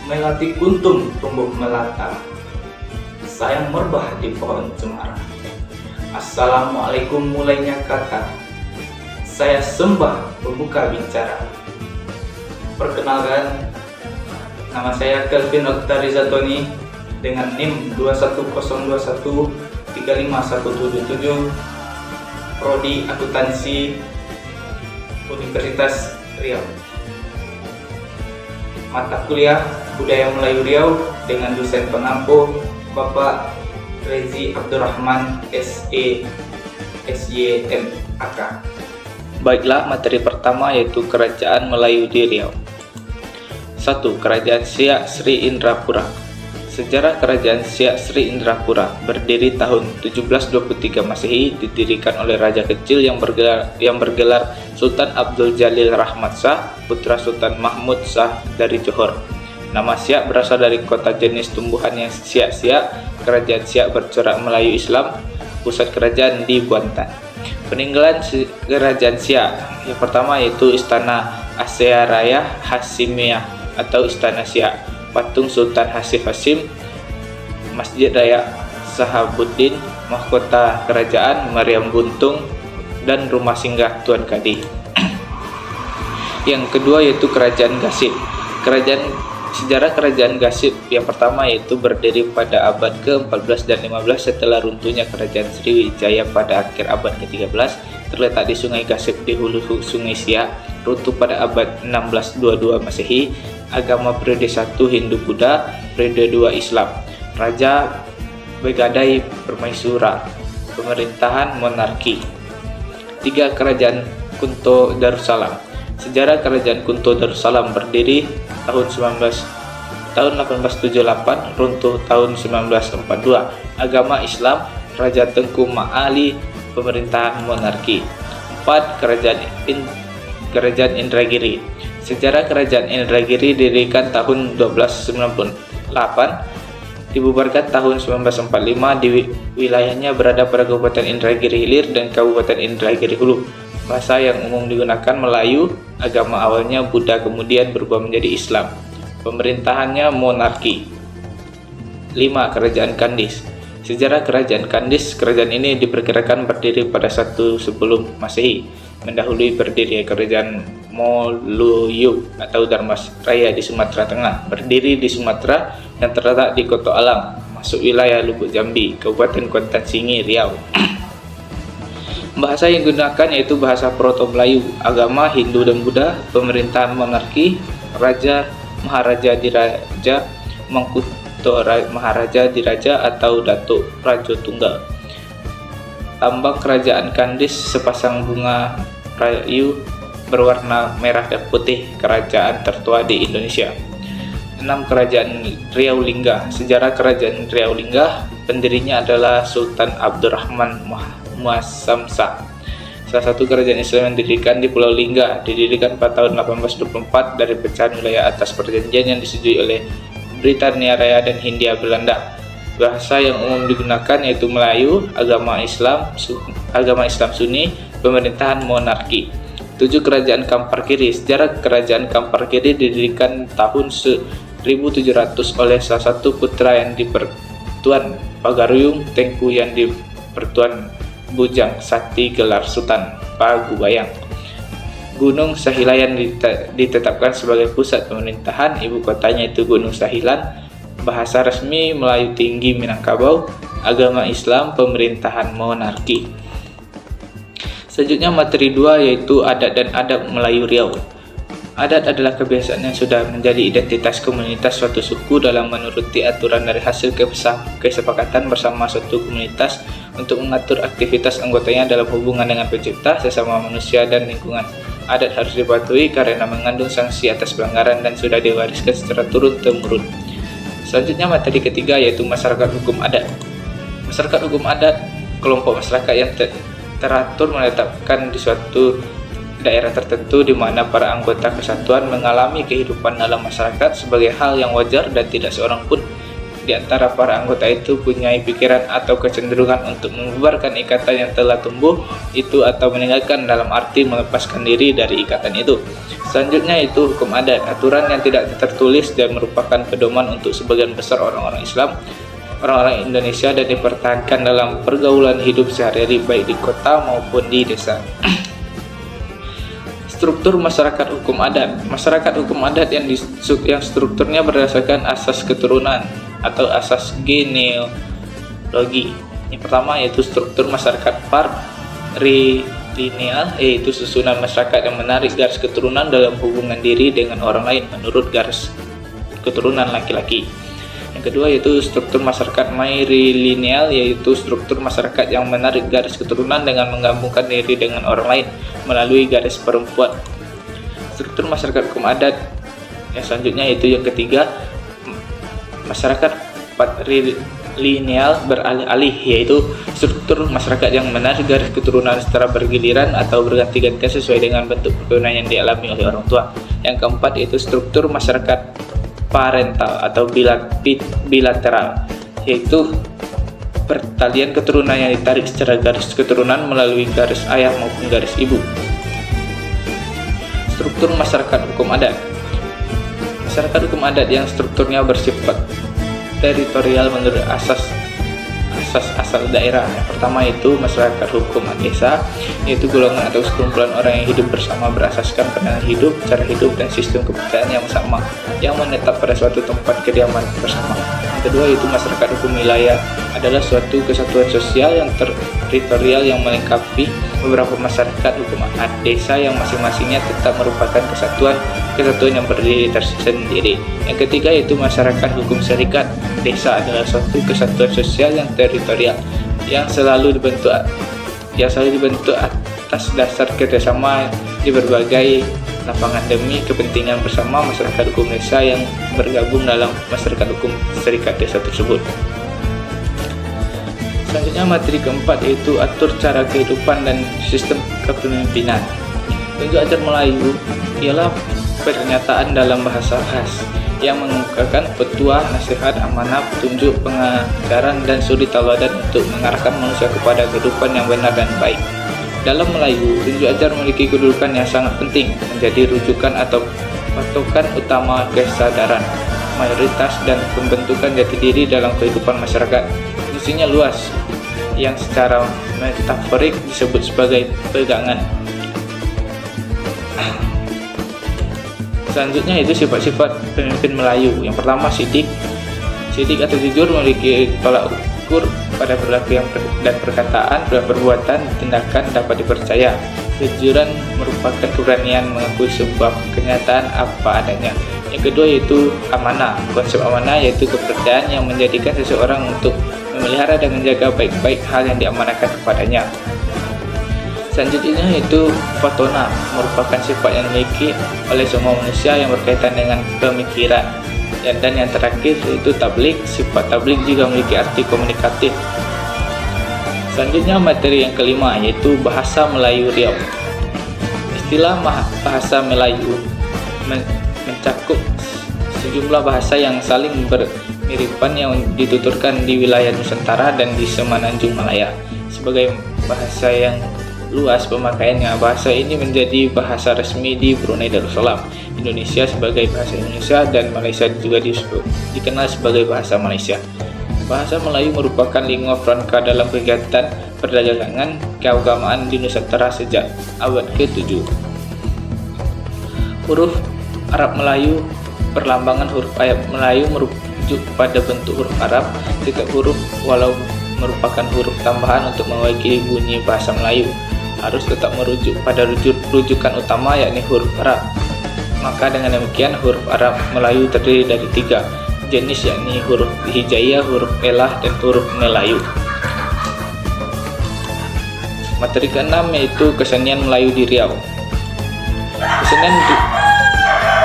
melati kuntum tumbuh melata, sayang merbah di pohon cemara. Assalamualaikum mulainya kata, saya sembah pembuka bicara. Perkenalkan, nama saya Kelvin Oktariza Tony dengan NIM 21021-35177, Prodi Akuntansi Universitas Riau. Mata kuliah Budaya Melayu Riau dengan dosen penampu Bapak Rezi Abdurrahman SE SYMAK. Baiklah, materi pertama yaitu Kerajaan Melayu di Riau. 1. Kerajaan Siak Sri Indrapura. Sejarah Kerajaan Siak Sri Indrapura berdiri tahun 1723 Masehi, didirikan oleh raja kecil yang bergelar Sultan Abdul Jalil Rahmat Shah, putra Sultan Mahmud Shah dari Johor. Nama Siak berasal dari kota jenis tumbuhan yang Siak-Siak. Kerajaan Siak bercorak Melayu Islam, pusat kerajaan di Buantan. Peninggalan Kerajaan Siak yang pertama yaitu Istana Asearaya Hasimiyah atau Istana Siak, patung Sultan Hasif Hasim, Masjid Raya Sahabuddin, mahkota kerajaan Maryam Buntung, dan rumah singgah Tuan Kadi. Yang kedua yaitu Kerajaan Gasib. Sejarah Kerajaan Gasib yang pertama yaitu berdiri pada abad ke-14 dan 15 setelah runtuhnya Kerajaan Sriwijaya pada akhir abad ke-13, terletak di Sungai Gasib di hulu Sungai Siak, runtuh pada abad 1622 Masehi. Agama periode 1 Hindu-Buddha, periode 2 Islam. Raja Begadai Permaisura, pemerintahan monarki. 3. Kerajaan Kunto Darussalam. Sejarah Kerajaan Kunto Darussalam berdiri tahun 1878, runtuh tahun 1942. Agama Islam, Raja Tengku Ma'ali, pemerintahan monarki. 4. Kerajaan Indragiri. Sejarah Kerajaan Indragiri didirikan tahun 1298, dibubarkan tahun 1945. Di wilayahnya berada pada Kabupaten Indragiri Hilir dan Kabupaten Indragiri Hulu. Bahasa yang umum digunakan Melayu. Agama awalnya Buddha, kemudian berubah menjadi Islam. Pemerintahannya monarki. 5. Kerajaan Kandis. Sejarah Kerajaan Kandis. Kerajaan ini diperkirakan berdiri pada 1 sebelum Masehi, mendahului berdiri Kerajaan Moluyu atau Dharmasraya di Sumatera Tengah, berdiri di Sumatera dan terletak di Koto Alam, masuk wilayah Lubuk Jambi, Kabupaten Kuantan Singi, Riau. Bahasa yang digunakan yaitu bahasa Proto-Melayu. Agama Hindu dan Buddha. Pemerintahan monarki, Raja Maharaja Diraja, Mangkuto Maharaja Diraja atau Datuk Rajo Tunggal. Lambang Kerajaan Kandis sepasang bunga rayu berwarna merah dan putih, kerajaan tertua di Indonesia. 6. Kerajaan Riau Lingga. Sejarah Kerajaan Riau Lingga, pendirinya adalah Sultan Abdurrahman Muazzam Shah, salah satu kerajaan Islam yang didirikan di Pulau Lingga. Didirikan pada tahun 1824 dari pecahan wilayah atas perjanjian yang disetujui oleh Britania Raya dan Hindia Belanda. Bahasa yang umum digunakan yaitu Melayu. Agama Islam Sunni. Pemerintahan monarki. 7. Kerajaan Kampar Kiri. Sejarah Kerajaan Kampar Kiri didirikan tahun 1700 oleh salah satu putra yang dipertuan Pagaruyung Tengku yang dipertuan Bujang Sati gelar Sultan Pagubayang. Gunung Sahilayan ditetapkan sebagai pusat pemerintahan, ibu kotanya itu Gunung Sahilan. Bahasa resmi Melayu Tinggi Minangkabau. Agama Islam, pemerintahan monarki. Selanjutnya materi 2 yaitu adat dan adab Melayu Riau. Adat adalah kebiasaan yang sudah menjadi identitas komunitas suatu suku dalam menuruti aturan dari hasil kesepakatan bersama suatu komunitas untuk mengatur aktivitas anggotanya dalam hubungan dengan pencipta, sesama manusia, dan lingkungan. Adat harus dipatuhi karena mengandung sanksi atas pelanggaran dan sudah diwariskan secara turun-temurun. Selanjutnya materi ketiga yaitu masyarakat hukum adat. Masyarakat hukum adat, kelompok masyarakat yang teratur menetapkan di suatu daerah tertentu di mana para anggota kesatuan mengalami kehidupan dalam masyarakat sebagai hal yang wajar dan tidak seorang pun di antara para anggota itu punya pikiran atau kecenderungan untuk membubarkan ikatan yang telah tumbuh itu atau meninggalkan dalam arti melepaskan diri dari ikatan itu. Selanjutnya itu hukum adat, aturan yang tidak tertulis dan merupakan pedoman untuk sebagian besar orang-orang Islam, orang-orang Indonesia, dan dipertahankan dalam pergaulan hidup sehari-hari baik di kota maupun di desa. Struktur masyarakat hukum adat. Masyarakat hukum adat yang strukturnya berdasarkan asas keturunan atau asas genealogi. Yang pertama yaitu struktur masyarakat patrilineal, yaitu susunan masyarakat yang menarik garis keturunan dalam hubungan diri dengan orang lain menurut garis keturunan laki-laki. Yang kedua yaitu struktur masyarakat matrilineal, yaitu struktur masyarakat yang menarik garis keturunan dengan menggabungkan diri dengan orang lain melalui garis perempuan. Struktur masyarakat hukum adat yang selanjutnya yaitu yang ketiga, masyarakat patrilineal beralih-alih, yaitu struktur masyarakat yang menarik garis keturunan secara bergiliran atau berganti-ganti sesuai dengan bentuk perkawinan yang dialami oleh orang tua. Yang keempat yaitu struktur masyarakat parental atau bilateral, yaitu pertalian keturunan yang ditarik secara garis keturunan melalui garis ayah maupun garis ibu. Struktur masyarakat hukum adat. Masyarakat hukum adat yang strukturnya bersifat teritorial menurut asas asal daerah. Yang pertama itu masyarakat hukum desa, yaitu golongan atau sekumpulan orang yang hidup bersama berasaskan pandangan hidup, cara hidup, dan sistem kepercayaan yang sama, yang menetap pada suatu tempat kediaman bersama. Yang kedua yaitu masyarakat hukum wilayah, adalah suatu kesatuan sosial yang teritorial yang melengkapi beberapa masyarakat hukum desa yang masing-masingnya tetap merupakan kesatuan yang berdiri tersendiri. Yang ketiga yaitu masyarakat hukum serikat. Desa adalah suatu kesatuan sosial yang teritorial yang selalu dibentuk atas dasar kerjasama di berbagai lapangan demi kepentingan bersama masyarakat hukum desa yang bergabung dalam masyarakat hukum serikat desa tersebut. Selanjutnya materi keempat yaitu atur cara kehidupan dan sistem kepemimpinan. Tunjuk ajar Melayu ialah pernyataan dalam bahasa khas yang mengemukakan petua, nasihat, amanah, petunjuk, pengajaran, dan suri tauladan untuk mengarahkan manusia kepada kehidupan yang benar dan baik. Dalam Melayu, tunjuk ajar memiliki kedudukan yang sangat penting, menjadi rujukan atau patokan utama kesadaran mayoritas dan pembentukan jati diri dalam kehidupan masyarakat. Fungsinya luas, yang secara metaforik disebut sebagai pegangan. Selanjutnya itu sifat-sifat pemimpin Melayu. Yang pertama sidik. Sidik atau jujur memiliki tolak ukur pada perilaku dan perkataan, perbuatan, tindakan dapat dipercaya. Kejujuran merupakan keberanian mengakui sebuah kenyataan apa adanya. Yang kedua yaitu amanah. Konsep amanah yaitu kepercayaan yang menjadikan seseorang untuk memelihara dan menjaga baik-baik hal yang diamanahkan kepadanya. Selanjutnya yaitu fatona, merupakan sifat yang dimiliki oleh semua manusia yang berkaitan dengan pemikiran. Dan yang terakhir yaitu tablik. Sifat tablik juga memiliki arti komunikatif. Selanjutnya materi yang kelima yaitu bahasa Melayu Riau. Istilah bahasa Melayu mencakup sejumlah bahasa yang saling bermiripan yang dituturkan di wilayah Nusantara dan di Semenanjung Malaya. Sebagai bahasa yang luas pemakaiannya, bahasa ini menjadi bahasa resmi di Brunei Darussalam, Indonesia sebagai bahasa Indonesia, dan Malaysia juga dikenal sebagai bahasa Malaysia. Bahasa Melayu merupakan lingua franca dalam kegiatan perdagangan keagamaan di Nusantara sejak abad ke-7. Huruf Arab Melayu. Perlambangan huruf Arab Melayu merujuk pada bentuk huruf Arab. Setiap huruf, walau merupakan huruf tambahan untuk mewakili bunyi bahasa Melayu, harus tetap merujuk pada rujukan utama yakni huruf Arab. Maka dengan demikian huruf Arab Melayu terdiri dari 3 jenis yakni huruf hijaiyah, huruf elah, dan huruf Melayu. Materi ke-6 yaitu kesenian Melayu di Riau. Kesenian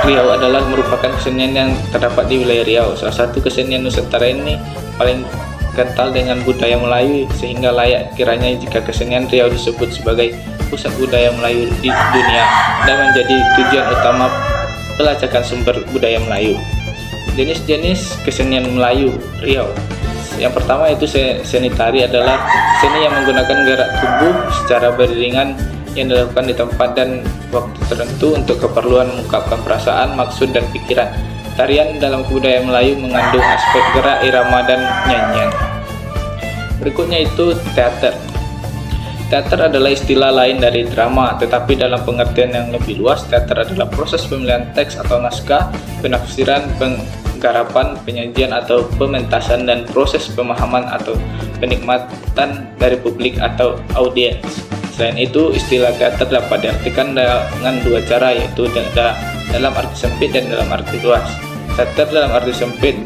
Riau adalah merupakan kesenian yang terdapat di wilayah Riau. Salah satu kesenian Nusantara ini paling kental dengan budaya Melayu, sehingga layak kiranya jika kesenian Riau disebut sebagai pusat budaya Melayu di dunia dan menjadi tujuan utama pelacakan sumber budaya Melayu. Jenis-jenis kesenian Melayu Riau. Yang pertama itu seni tari, adalah seni yang menggunakan gerak tubuh secara beriringan yang dilakukan di tempat dan waktu tertentu untuk keperluan mengungkapkan perasaan, maksud, dan pikiran. Tarian dalam kebudayaan Melayu mengandung aspek gerak, irama, dan nyanyian. Berikutnya itu teater. Teater adalah istilah lain dari drama, tetapi dalam pengertian yang lebih luas, teater adalah proses pemilihan teks atau naskah, penafsiran, penggarapan, penyajian atau pementasan, dan proses pemahaman atau penikmatan dari publik atau audiens. Selain itu, istilah teater dapat diartikan dengan dua cara, yaitu dalam arti sempit dan dalam arti luas. Teater dalam arti sempit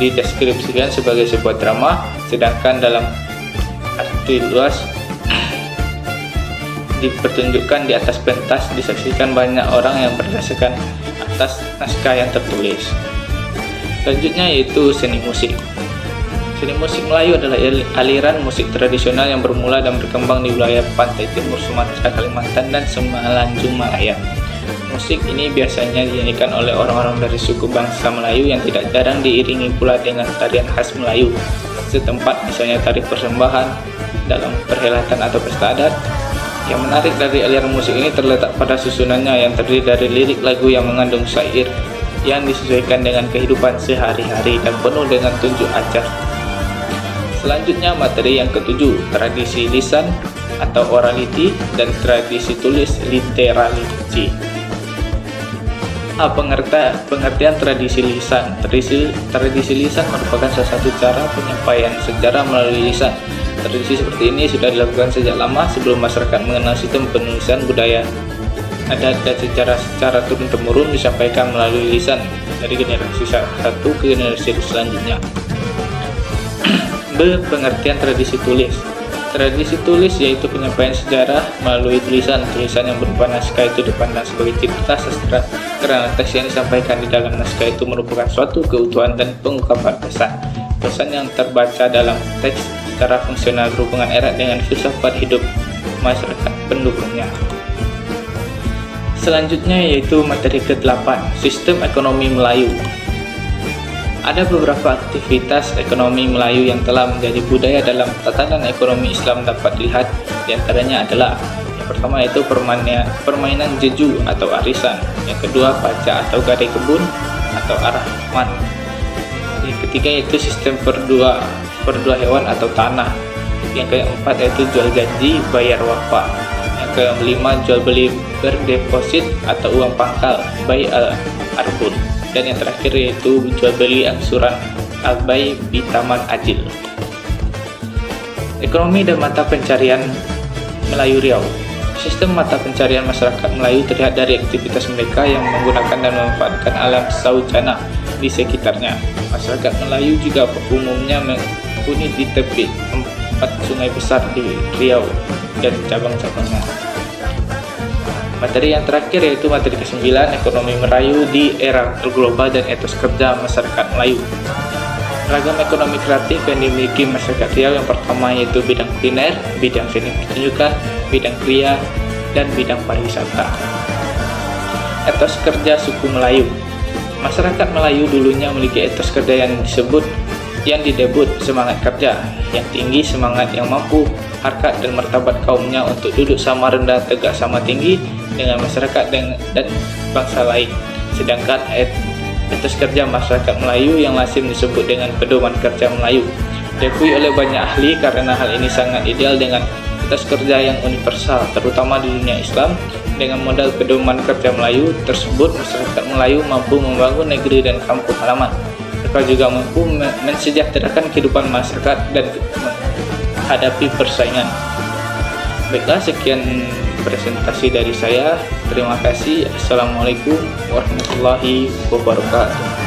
dideskripsikan sebagai sebuah drama, sedangkan dalam arti luas dipertunjukkan di atas pentas, disaksikan banyak orang yang berdasarkan atas naskah yang tertulis. Selanjutnya yaitu seni musik. Seni musik Melayu adalah aliran musik tradisional yang bermula dan berkembang di wilayah pantai timur Sumatera, Kalimantan, dan Semenanjung Malaya. Musik ini biasanya dinyanyikan oleh orang-orang dari suku bangsa Melayu yang tidak jarang diiringi pula dengan tarian khas Melayu setempat, misalnya tari persembahan dalam perhelatan atau pesta adat. Yang menarik dari aliran musik ini terletak pada susunannya yang terdiri dari lirik lagu yang mengandung syair yang disesuaikan dengan kehidupan sehari-hari dan penuh dengan tunjuk ajar. Selanjutnya materi yang ketujuh, tradisi lisan atau orality dan tradisi tulis literality. Pengertian tradisi lisan. Tradisi lisan merupakan salah satu cara penyampaian sejarah melalui lisan. Tradisi seperti ini sudah dilakukan sejak lama sebelum masyarakat mengenal sistem penulisan budaya adat dan secara turun-temurun disampaikan melalui lisan dari generasi satu ke generasi selanjutnya. Pengertian tradisi tulis. Tradisi tulis yaitu penyampaian sejarah melalui tulisan yang berupa naskah itu dipandang sebagai cerita sastra karena teks yang disampaikan di dalam naskah itu merupakan suatu keutuhan dan pengungkapan pesan yang terbaca dalam teks secara fungsional berhubungan erat dengan filsafat hidup masyarakat pendukungnya. Selanjutnya yaitu materi ke-8, sistem ekonomi Melayu. Ada beberapa aktivitas ekonomi Melayu yang telah menjadi budaya dalam tatanan ekonomi Islam dapat dilihat. Di antaranya adalah yang pertama yaitu permainan jeju atau arisan, yang kedua baca atau gadai kebun atau arahman, yang ketiga yaitu sistem perdua hewan atau tanah, yang keempat yaitu jual janji bayar wakaf, yang kelima jual beli berdeposit atau uang pangkal bay al-arbun, dan yang terakhir yaitu jual beli angsuran al-bay bitaman ajil. Ekonomi dan mata pencarian Melayu Riau. Sistem mata pencarian masyarakat Melayu terlihat dari aktivitas mereka yang menggunakan dan memanfaatkan alam saujana di sekitarnya. Masyarakat Melayu juga umumnya menghuni di tepi 4 sungai besar di Riau dan cabang-cabangnya. Materi yang terakhir yaitu materi ke-9, ekonomi Melayu di era global dan etos kerja masyarakat Melayu. Ragam ekonomi kreatif yang dimiliki masyarakat Riau yang pertama yaitu bidang kuliner, bidang seni pertunjukan, bidang kriya, dan bidang pariwisata. Etos kerja suku Melayu. Masyarakat Melayu dulunya memiliki etos kerja yang didebut semangat kerja yang tinggi, semangat yang mampu, harkat dan martabat kaumnya untuk duduk sama rendah tegak sama tinggi dengan masyarakat dan bangsa lain. Sedangkan etos kerja masyarakat Melayu yang lazim disebut dengan pedoman kerja Melayu diakui oleh banyak ahli karena hal ini sangat ideal dengan etos kerja yang universal, terutama di dunia Islam. Dengan modal pedoman kerja Melayu tersebut, masyarakat Melayu mampu membangun negeri dan kampung halaman. Mereka juga mampu mensejahterakan kehidupan masyarakat dan menghadapi persaingan. Baiklah, sekian presentasi dari saya. Terima kasih. Assalamualaikum warahmatullahi wabarakatuh.